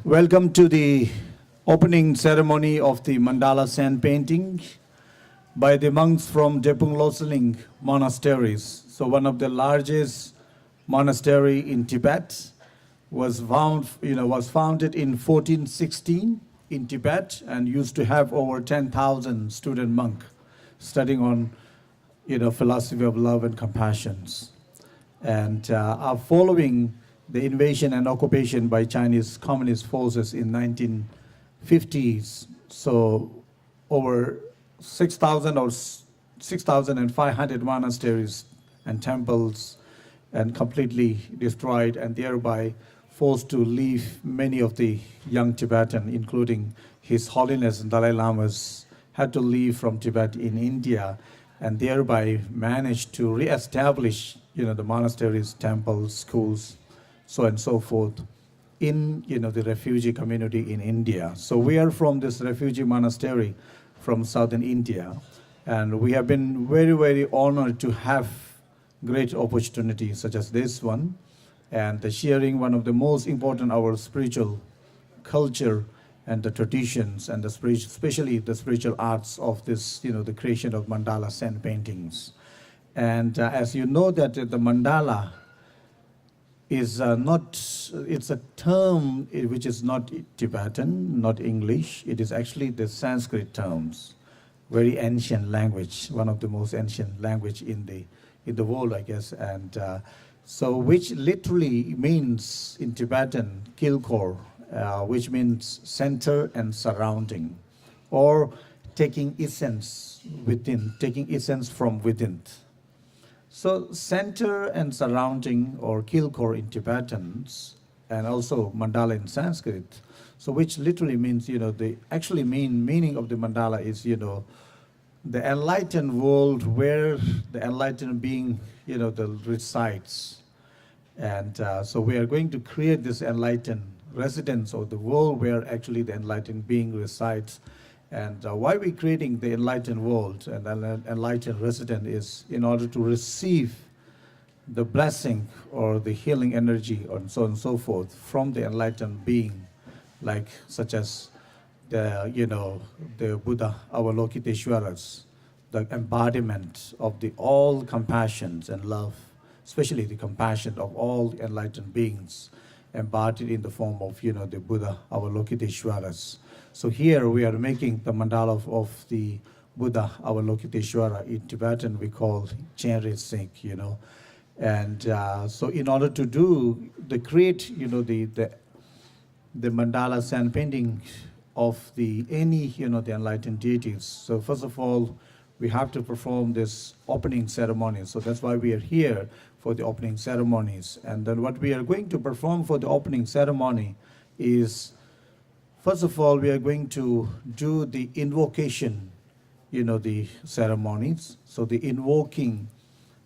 Welcome to the opening ceremony of the Mandala sand painting by the monks from Drepung Losling monasteries. So one of the largest monastery in Tibet was founded in 1416 in Tibet and used to have over 10,000 student monk studying on philosophy of love and compassion. And are following the invasion and occupation by Chinese communist forces in 1950s. So over 6,000 or 6,500 monasteries and temples and completely destroyed, and thereby forced to leave many of the young Tibetan, including His Holiness Dalai Lamas, had to leave from Tibet in India, and thereby managed to re-establish the monasteries, temples, schools, so and so forth in the refugee community in India. So we are from this refugee monastery from southern India, and we have been very, very honored to have great opportunities such as this one, and sharing one of the most important our spiritual culture and the traditions and the especially the spiritual arts of this, the creation of mandala sand paintings. And as you know that the mandala is it's a term which is not Tibetan, not English. It is actually the Sanskrit terms, very ancient language, one of the most ancient language in the world, I guess. And so which literally means in Tibetan, Kilkor, which means center and surrounding, or taking essence within, taking essence from within. So center and surrounding, or Kilkor in Tibetans, and also mandala in Sanskrit, so which literally means, the actually meaning of the mandala is, the enlightened world where the enlightened being, resides. And so we are going to create this enlightened residence, or the world where actually the enlightened being resides. And why we're creating the enlightened world and enlightened resident is in order to receive the blessing or the healing energy and so on and so forth from the enlightened being, like such as the Buddha, Avalokiteshwaras, the embodiment of the all compassions and love, especially the compassion of all enlightened beings, embodied in the form of the Buddha, Avalokiteshwaras. So here we are making the mandala of the Buddha Avalokiteshvara. In Tibetan we call Chenri Singh, And so in order to create the mandala sand painting of any the enlightened deities. So first of all, we have to perform this opening ceremony. So that's why we are here for the opening ceremonies. And then what we are going to perform for the opening ceremony is, first of all, we are going to do the invocation, the ceremonies. So the invoking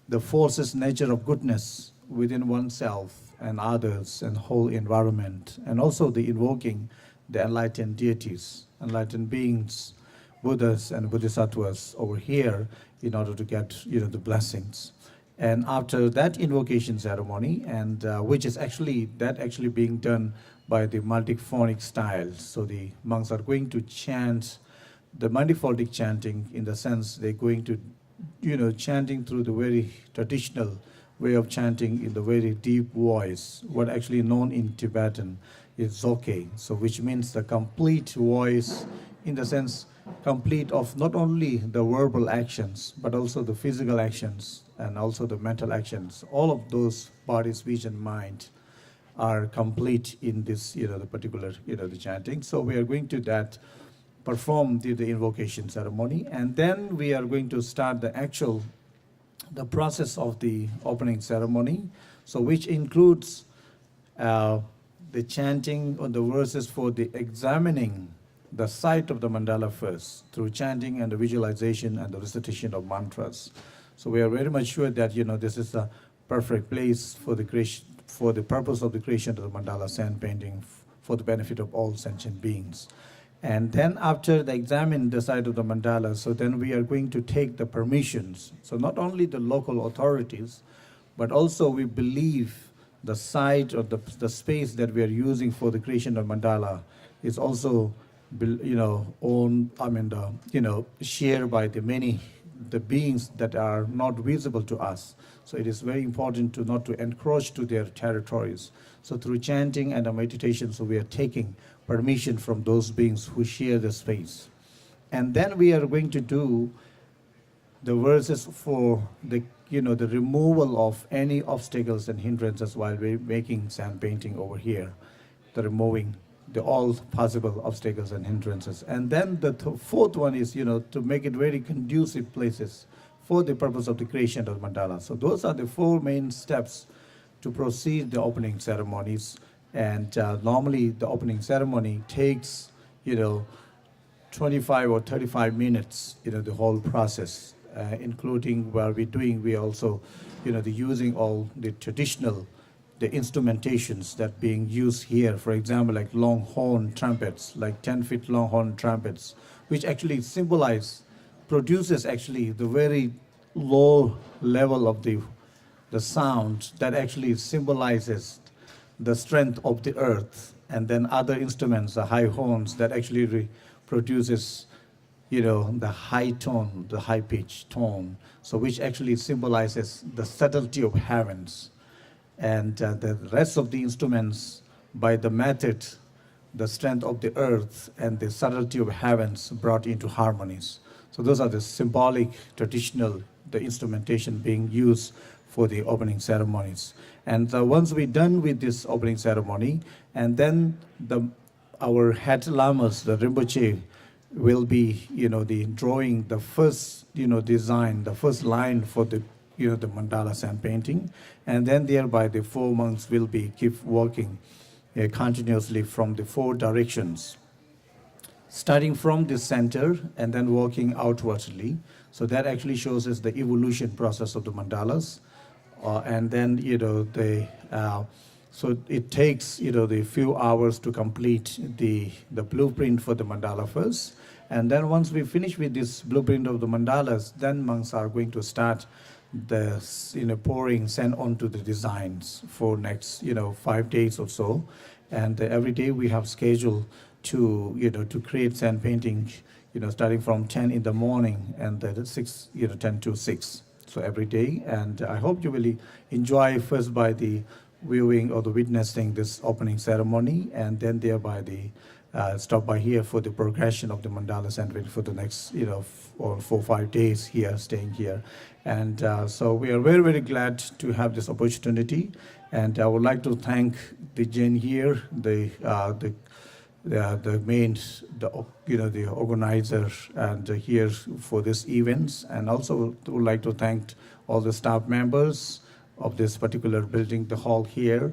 the forces, nature of goodness within oneself and others and whole environment. And also the invoking the enlightened deities, enlightened beings, Buddhas and Bodhisattvas over here in order to get, the blessings. And after that invocation ceremony, and which is actually being done by the multiphonic style. So the monks are going to chant the multiphonic chanting, in the sense they're going to, chanting through the very traditional way of chanting in the very deep voice, what actually known in Tibetan is zoke. So which means the complete voice, in the sense complete of not only the verbal actions, but also the physical actions and also the mental actions. All of those body, speech, and mind are complete in this, the particular, the chanting. So we are going to perform the invocation ceremony, and then we are going to start the process of the opening ceremony. So which includes the chanting on the verses for the examining the site of the mandala first, through chanting and the visualization and the recitation of mantras. So we are very much sure that this is the perfect place for the creation, for the purpose of the creation of the mandala sand painting, for the benefit of all sentient beings. And then after they examine the site of the mandala, so then we are going to take the permissions. So not only the local authorities, but also we believe the site or the space that we are using for the creation of mandala is also, owned, shared by the many, the beings that are not visible to us. So it is very important to not to encroach to their territories. So through chanting and meditation, so we are taking permission from those beings who share the space. And then we are going to do the verses for the removal of any obstacles and hindrances while we're making sand painting over here, the removing the all possible obstacles and hindrances. And then the fourth one is, to make it very conducive places for the purpose of the creation of mandala. So those are the four main steps to proceed the opening ceremonies. And normally the opening ceremony takes, 25 or 35 minutes, the whole process, including while we also, the using all the traditional, the instrumentations that being used here, for example, like long horn trumpets, like 10-foot long horn trumpets, which actually produces actually the very low level of the sound that actually symbolizes the strength of the earth. And then other instruments, the high horns, that actually produces, the high tone, the high pitch tone, so which actually symbolizes the subtlety of heavens. And the rest of the instruments, by the method, the strength of the earth and the subtlety of heavens brought into harmonies. So those are the symbolic, traditional, the instrumentation being used for the opening ceremonies. And once we're done with this opening ceremony, and then our head lamas, the Rinpoche, will be, the drawing the first, design, the first line for the, the mandala sand painting. And then thereby the four monks will keep working continuously from the four directions, starting from the center and then working outwardly. So that actually shows us the evolution process of the mandalas. And then, so it takes, the few hours to complete the blueprint for the mandala first. And then once we finish with this blueprint of the mandalas, then monks are going to start the, pouring sand onto the designs for next, 5 days or so. And every day we have scheduled to, to create sand painting, starting from 10 in the morning and 10 to 6. So every day. And I hope you will enjoy first by the viewing or the witnessing this opening ceremony, and then thereby stop by here for the progression of the mandala sand for the next, 4 or 5 days here, staying here. And so we are very, very glad to have this opportunity. And I would like to thank the Jain here, the main, the organizer and here for this events. And also would like to thank all the staff members of this particular building, the hall here,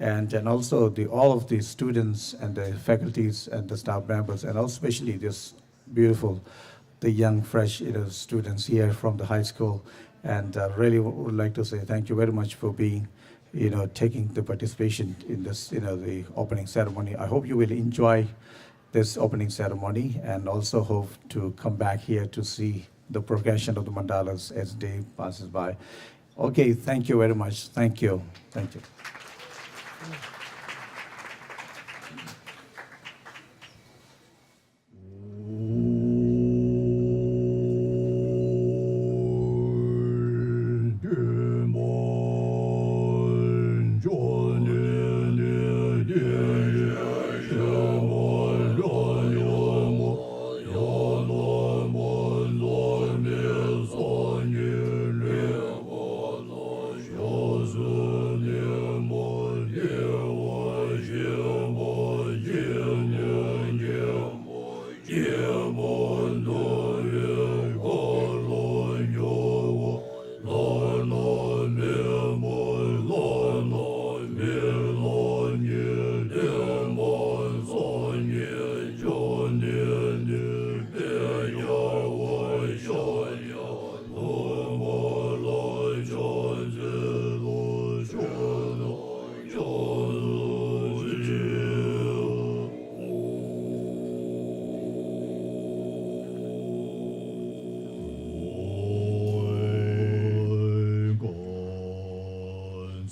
and also all of the students and the faculties and the staff members, and also especially this beautiful, the young, fresh students here from the high school. And really would like to say thank you very much for being, taking the participation in this, the opening ceremony. I hope you will enjoy this opening ceremony, and also hope to come back here to see the progression of the mandalas as day passes by. Okay, thank you very much. Thank you. Thank you.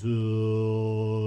to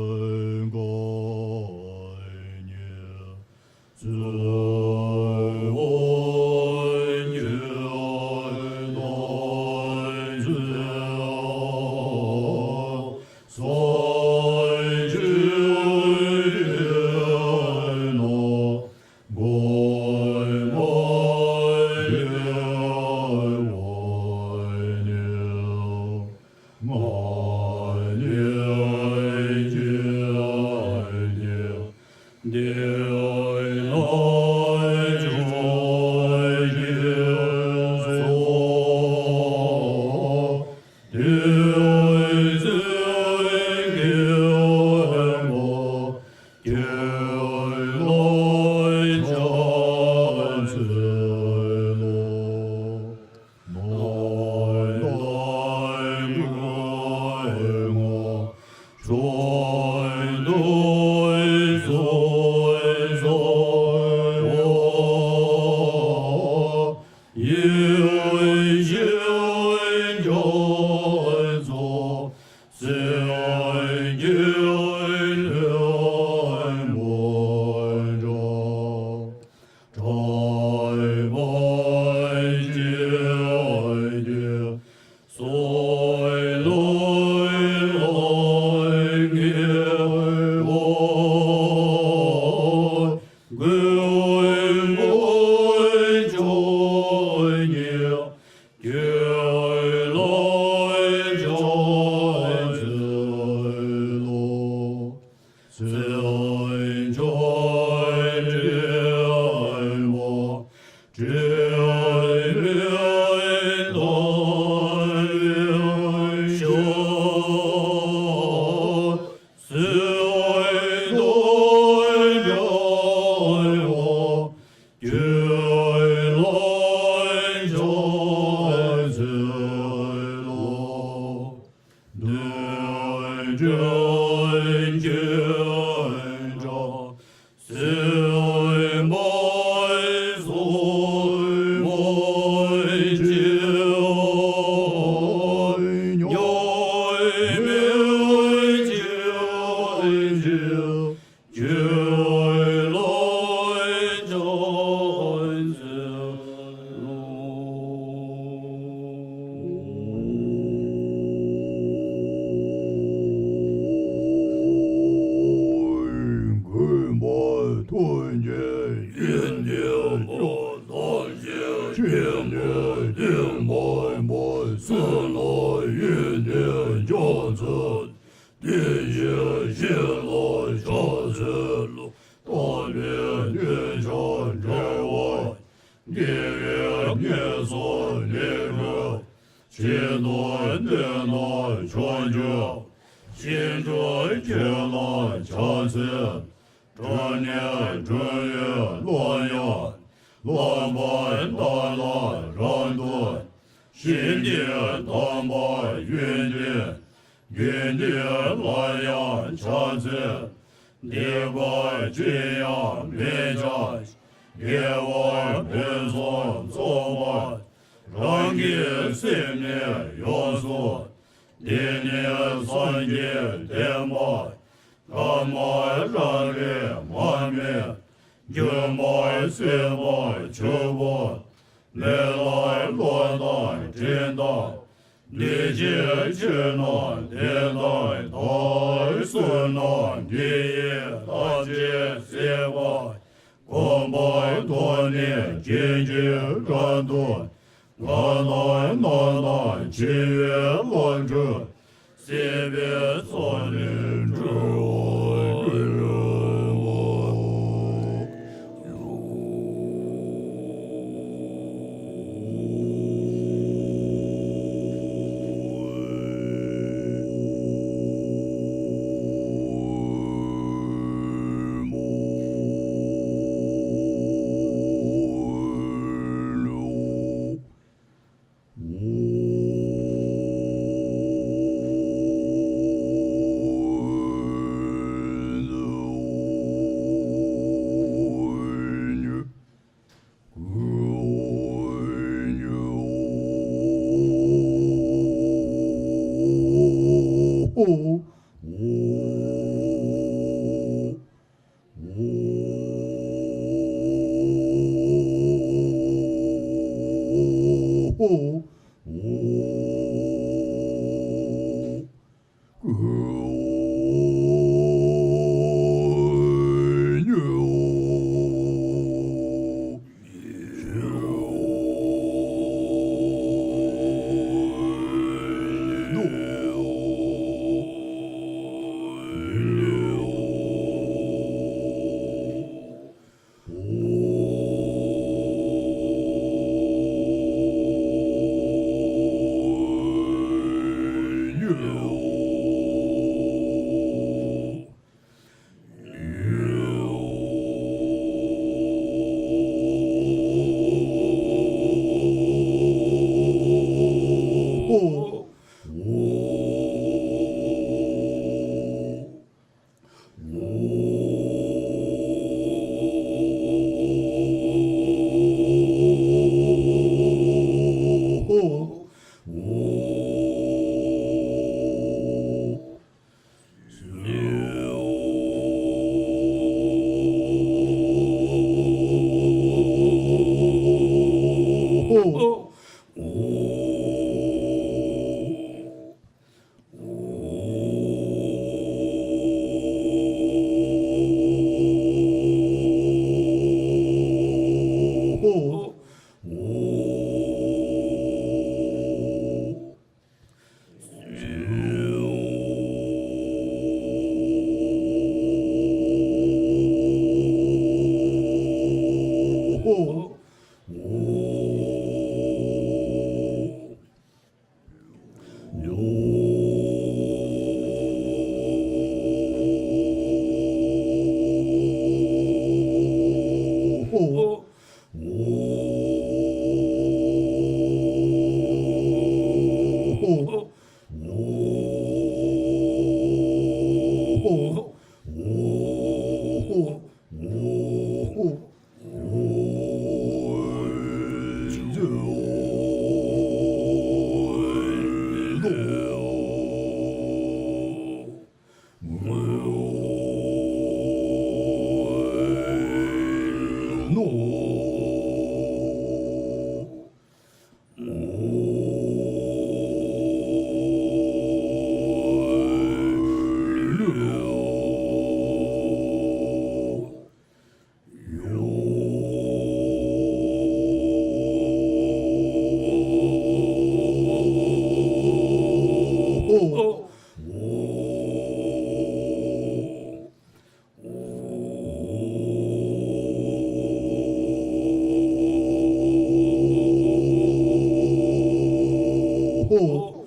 Long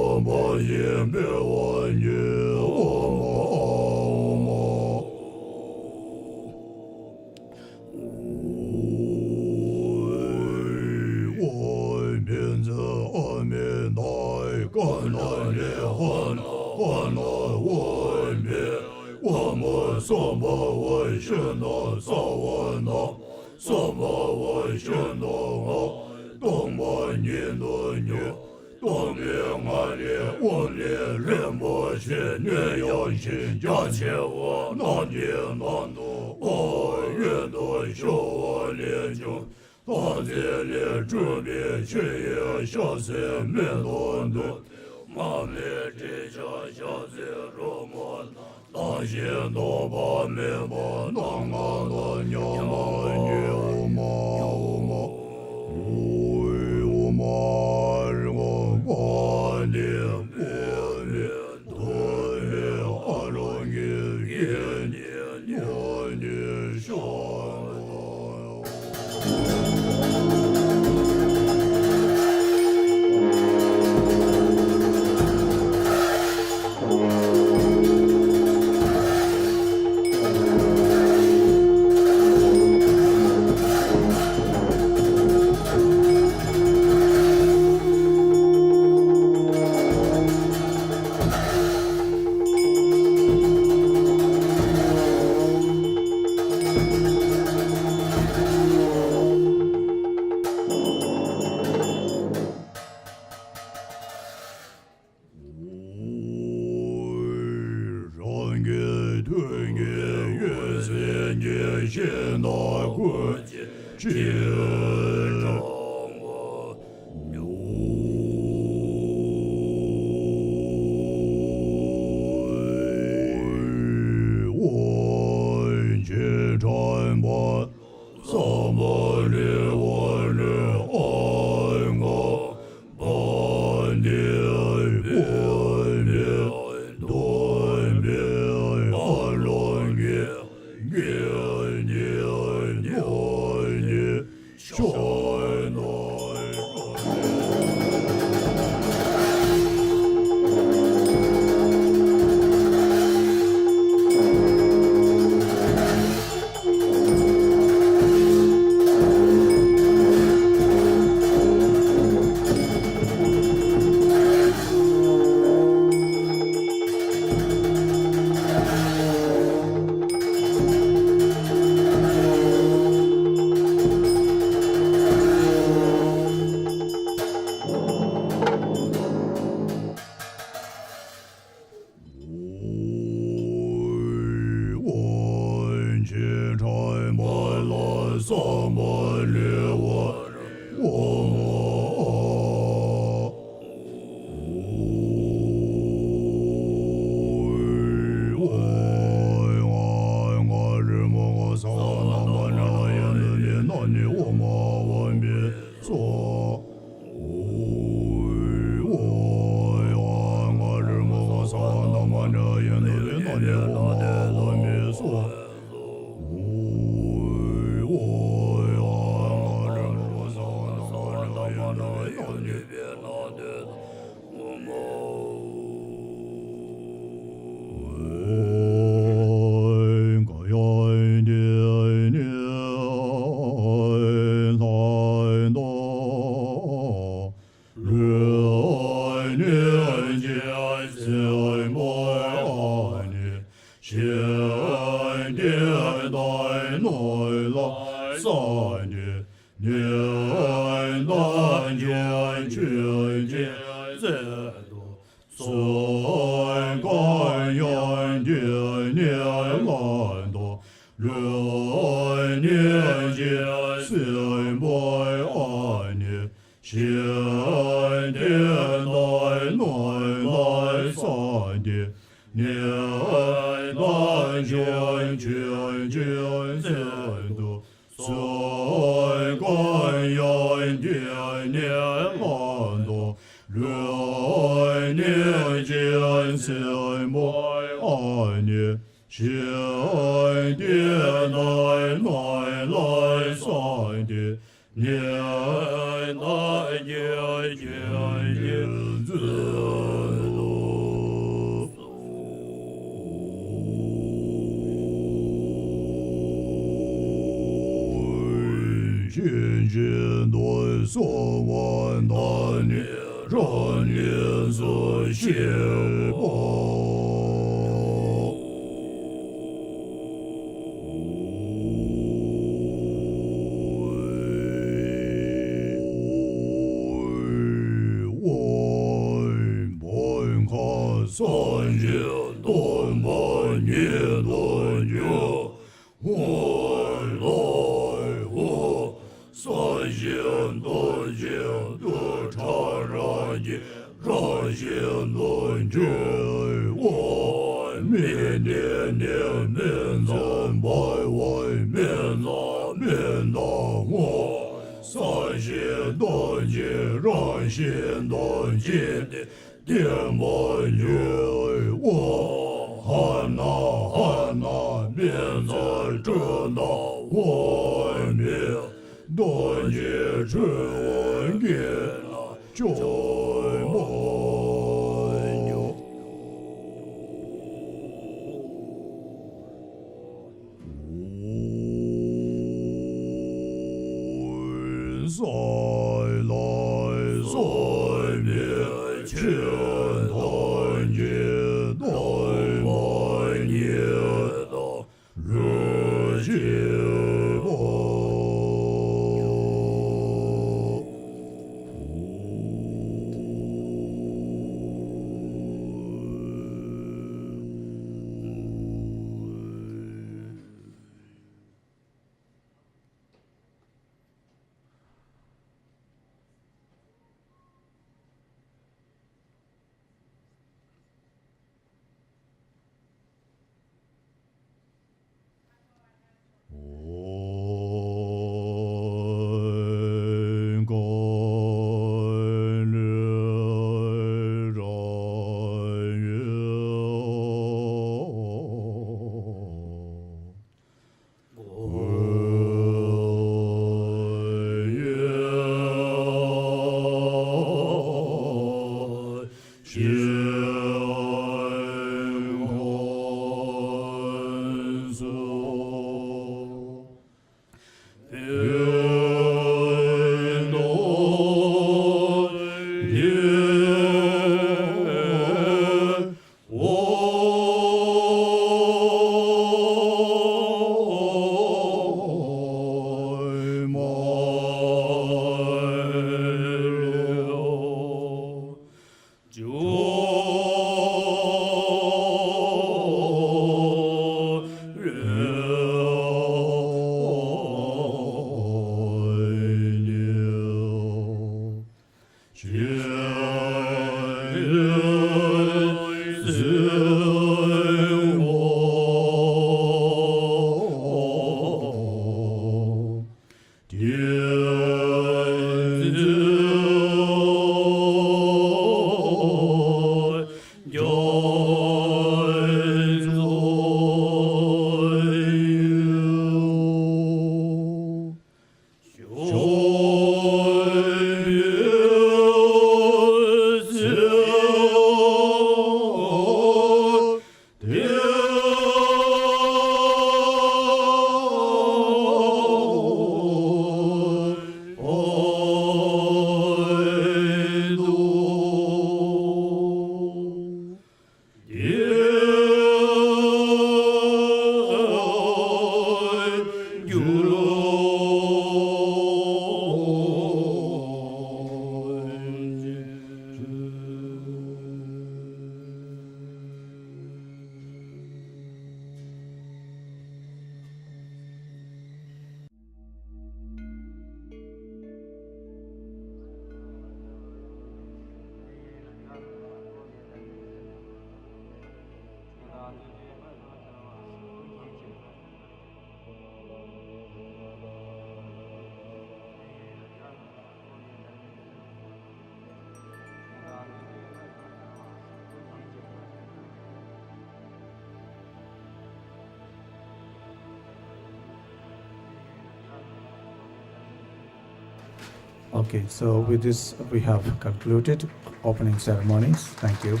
Okay, so with this, we have concluded opening ceremonies. Thank you.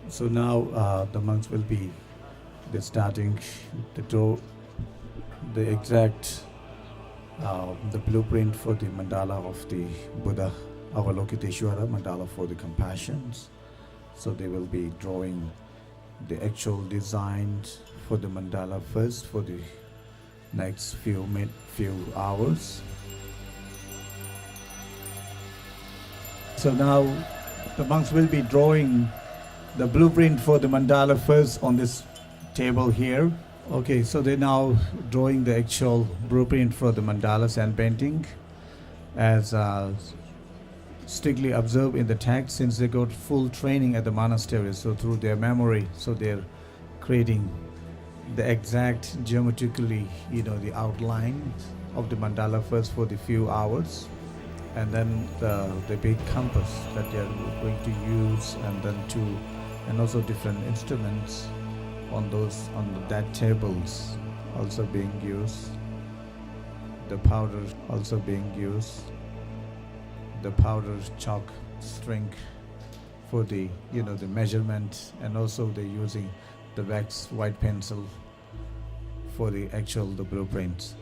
So now the monks will be starting the door, the exact the blueprint for the mandala of the Buddha Avalokiteshvara, mandala for the compassions. So they will be drawing the actual design for the mandala first for the next few hours. So now the monks will be drawing the blueprint for the mandala first on this table here. Okay, so they're now drawing the actual blueprint for the mandala sand painting as strictly observed in the text, since they got full training at the monastery. So through their memory, so they're creating the exact geometrically, the outline of the mandala first for the few hours, and then the big compass that they are going to use, and also different instruments on that tables also being used, the powder also being used, the powder chalk string for the the measurement, and also they're using the wax white pencil for the blueprints.